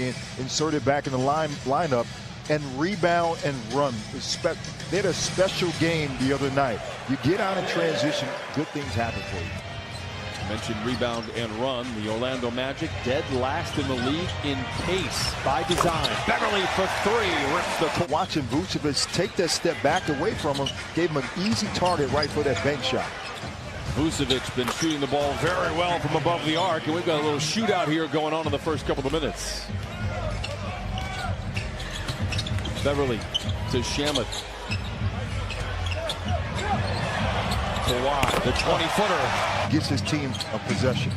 being inserted back in the lineup, and rebound and run. They had a special game the other night. You get out in transition, good things happen for you. Mentioned rebound and run. The Orlando Magic dead last in the league in pace by design. Beverly for three. Rips the watching Vucevic take that step back away from him, gave him an easy target right for that bank shot. Vucevic been shooting the ball very well from above the arc, and we've got a little shootout here going on in the first couple of minutes. Beverly to Shamet. Kawhi, the 20-footer. Gets his team a possession.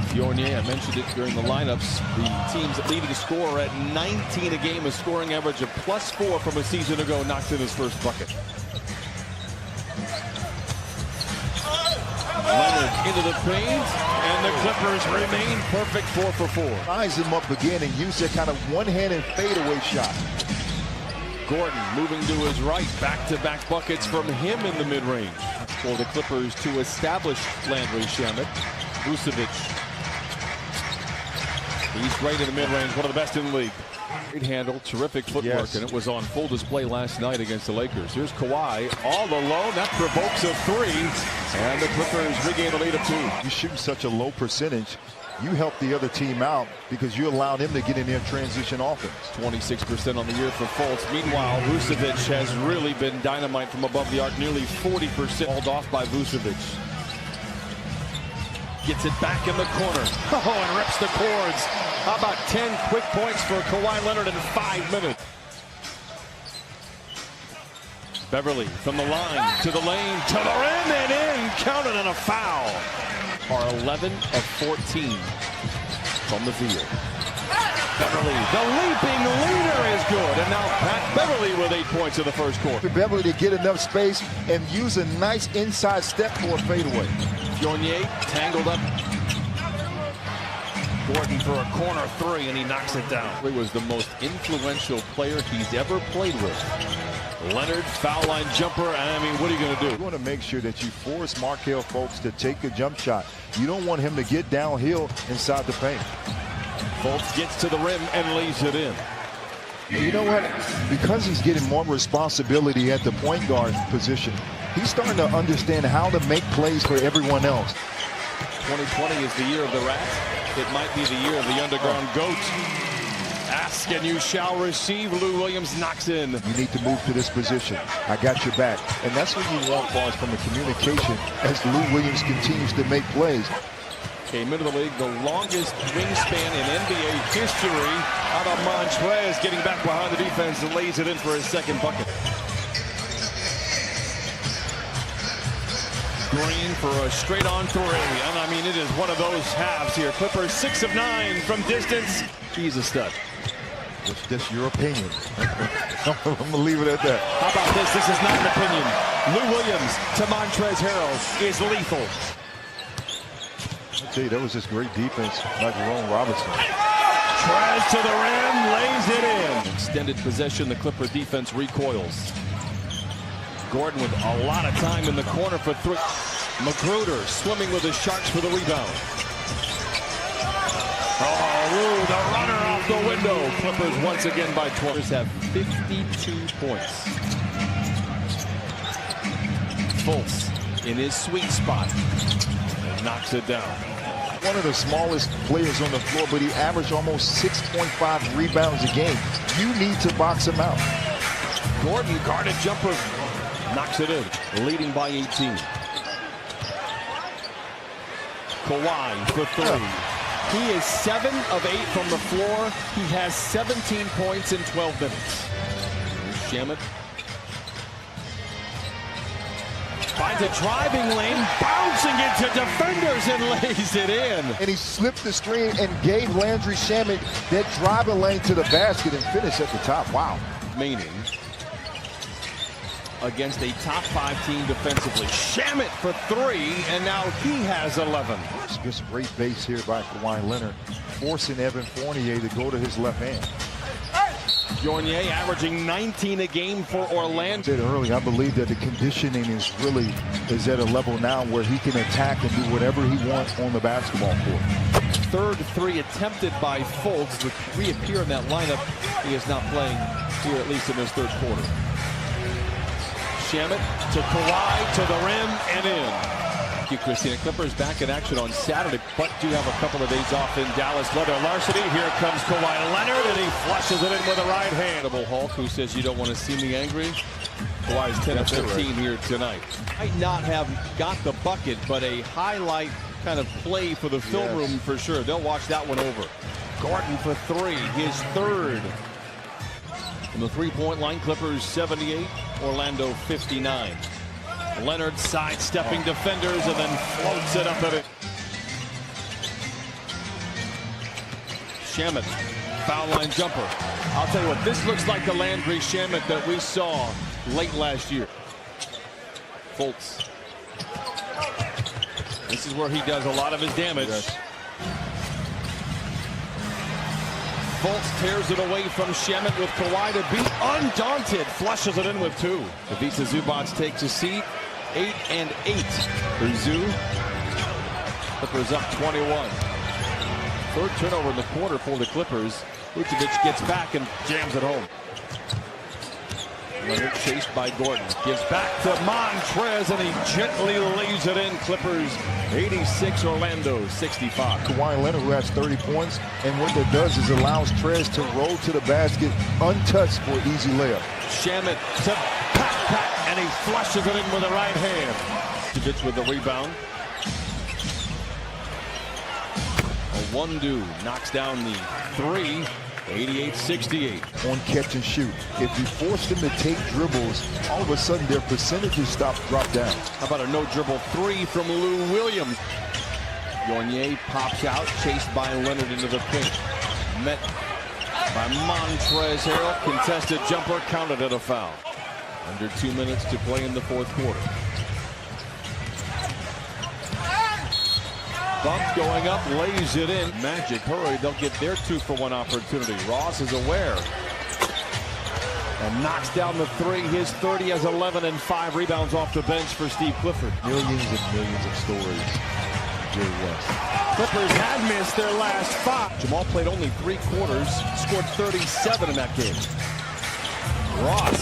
Fournier, I mentioned it during the lineups. The team's leading scorer at 19 a game, a scoring average of +4 from a season ago, knocks in his first bucket. Leonard into the paint, and the Clippers remain perfect 4 for 4. Ties him up again and use that kind of one-handed fadeaway shot. Gordon moving to his right, back-to-back buckets from him in the mid-range. For the Clippers to establish Landry Shamet. Vucevic. He's great in the mid-range, one of the best in the league. Great handle, terrific footwork, and it was on full display last night against the Lakers. Here's Kawhi, all alone, that provokes a three, and the Clippers regain the lead of 2. You shoot such a low percentage, you help the other team out because you allow them to get in their transition offense. 26% on the year for Fultz. Meanwhile, Vucevic has really been dynamite from above the arc, nearly 40% hauled off by Vucevic. Gets it back in the corner. Oh, and rips the cords. How about 10 quick points for Kawhi Leonard in 5 minutes? Beverly from the line to the lane to the rim and in. Counted on a foul. Are 11 of 14 from the field. Beverly, the leaping leader is good. And now Pat Beverly with 8 points in the first quarter. Beverly to get enough space and use a nice inside step for a fadeaway. Fournier tangled up. Gordon for a corner three, and he knocks it down. He was the most influential player he's ever played with. Leonard, foul line jumper, and I mean, what are you going to do? You want to make sure that you force Markelle Fultz to take a jump shot. You don't want him to get downhill inside the paint. Fultz gets to the rim and lays it in. You know what? Because he's getting more responsibility at the point guard position, he's starting to understand how to make plays for everyone else. 2020 is the year of the rat. It might be the year of the underground goat. Ask and you shall receive. Lou Williams knocks in. You need to move to this position. I got your back. And that's what you want, Boss, from the communication as Lou Williams continues to make plays. Came into the league the longest wingspan in NBA history. How about Montrez getting back behind the defense and lays it in for his second bucket. Green for a straight-on three, and I mean, it is one of those halves here. Clippers 6 of 9 from distance. He's a stud. It's just your opinion. I'm going to leave it at that. How about this? This is not an opinion. Lou Williams to Montrezl Harrell is lethal. I tell you, that was just great defense by Jerome Robinson. Trez to the rim, lays it in. Extended possession, the Clipper defense recoils. Gordon with a lot of time in the corner for three. Magruder swimming with the Sharks for the rebound. Oh, the runner off the window. Clippers once again by 12. Clippers have 52 points. Fultz in his sweet spot and knocks it down. One of the smallest players on the floor, but he averaged almost 6.5 rebounds a game. You need to box him out. Gordon guarded jumper. Knocks it in, leading by 18. Kawhi for three. He is 7 of 8 from the floor. He has 17 points in 12 minutes. Shamet finds a driving lane, bouncing into defenders and lays it in. And he slipped the screen and gave Landry Shamet that driving lane to the basket and finished at the top. Wow. Meaning against a top 5 team defensively. Shamet for three, and now he has 11. Just great base here by Kawhi Leonard, forcing Evan Fournier to go to his left hand. Fournier averaging 19 a game for Orlando. I said earlier, I believe that the conditioning is at a level now where he can attack and do whatever he wants on the basketball court. third three attempted by Fultz to reappear in that lineup. He is not playing here, at least in this third quarter. Shamet to Kawhi, to the rim, and in. Thank you, Christina. Clippers back in action on Saturday, but do have a couple of days off in Dallas. Leather larceny. Here comes Kawhi Leonard, and he flushes it in with a right hand. Hulk, who says you don't want to see me angry. Kawhi's 10 of 15 here tonight. Might not have got the bucket, but a highlight kind of play for the film room for sure. They'll watch that one over. Gordon for three, his third. From the three-point line, Clippers 78, Orlando 59. Leonard sidestepping defenders and then floats it up at it. Shamet, foul line jumper. I'll tell you what, this looks like the Landry Shamet that we saw late last year. Fultz. This is where he does a lot of his damage. Yes. Fultz tears it away from Shamet with Kawhi to beat. Undaunted, flushes it in with two. Ivica Zubac takes a seat. 8 and 8 for Zoo. Clippers up 21. Third turnover in the quarter for the Clippers. Vucevic gets back and jams it home. Leonard chased by Gordon. Gives back to Montrez, and he gently lays it in. Clippers 86, Orlando 65. Kawhi Leonard, who has 30 points, and what that does is allows Trez to roll to the basket untouched for an easy layup. Shamet to pat, and he flushes it in with the right hand. Vucevic with the rebound. Wondu knocks down the three. 88-68. On catch and shoot. If you force them to take dribbles, all of a sudden their percentages drop down. How about a no-dribble three from Lou Williams? Fournier pops out, chased by Leonard into the paint. Met by Montrezl Harrell. Contested jumper, counted at a foul. Under 2 minutes to play in the fourth quarter. Bump going up, lays it in. Magic, hurry, they'll get their 2-for-1 opportunity. Ross is aware. And knocks down the three. His 30 has 11 and 5 rebounds off the bench for Steve Clifford. Millions and millions of stories. Jerry West. Clippers had missed their last 5. Jamal played only 3 quarters, scored 37 in that game. Ross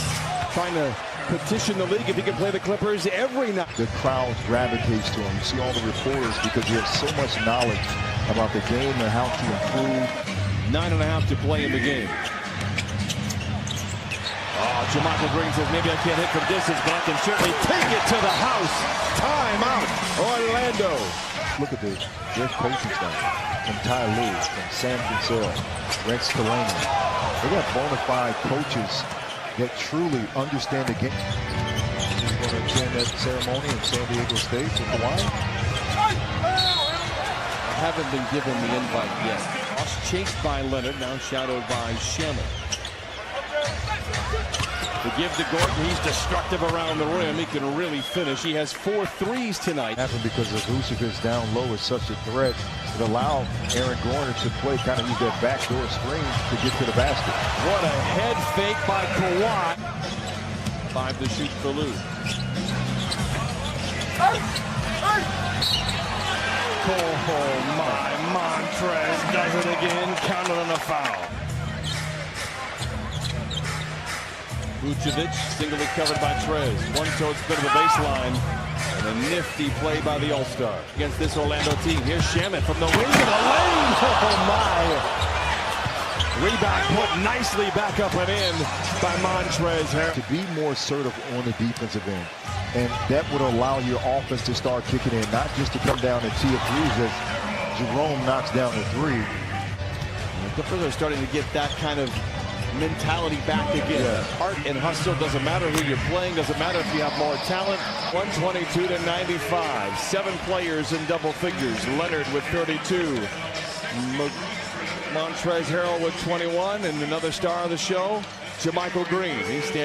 trying to petition the league if he can play the Clippers every night. The crowd gravitates to him. You see all the reporters because he has so much knowledge about the game and how to improve. 9.5 to play in the game. JaMychal Green says maybe I can't hit from distance, but I can certainly take it to the house. Time out, Orlando. Look at their coaching staff. From Ty Lue, from Sam Cassell, Rex Kalani. They got bona fide coaches that truly understand the game. He's going to attend that ceremony in San Diego State for Kawhi. I haven't been given the invite yet. Ross chased by Leonard, now shadowed by Shamet. To give to Gordon, he's destructive around the rim. He can really finish. He has 4 threes tonight. Happened because of Vucevic down low is such a threat. It allowed Aaron Gordon to play, kind of use that backdoor screen to get to the basket. What a head fake by Kawhi. 5 to shoot for Lou. Oh my, Montrez does it again, counted on a foul. Vucevic, singly covered by Trez. One toe spin to the baseline. And a nifty play by the All-Star against this Orlando team. Here's Shamet from the wing to the lane. Oh my. Rebound put nicely back up and in by Montrez Harrell. To be more assertive on the defensive end. And that would allow your offense to start kicking in, not just to come down and tee up threes as Jerome knocks down the three. The Clippers are starting to get that kind of mentality back again. Yeah. Heart and hustle, doesn't matter who you're playing, doesn't matter if you have more talent. 122 to 95. 7 players in double figures. Leonard with 32. Montrezl Harrell with 21, and another star of the show, JaMychal Green. He stands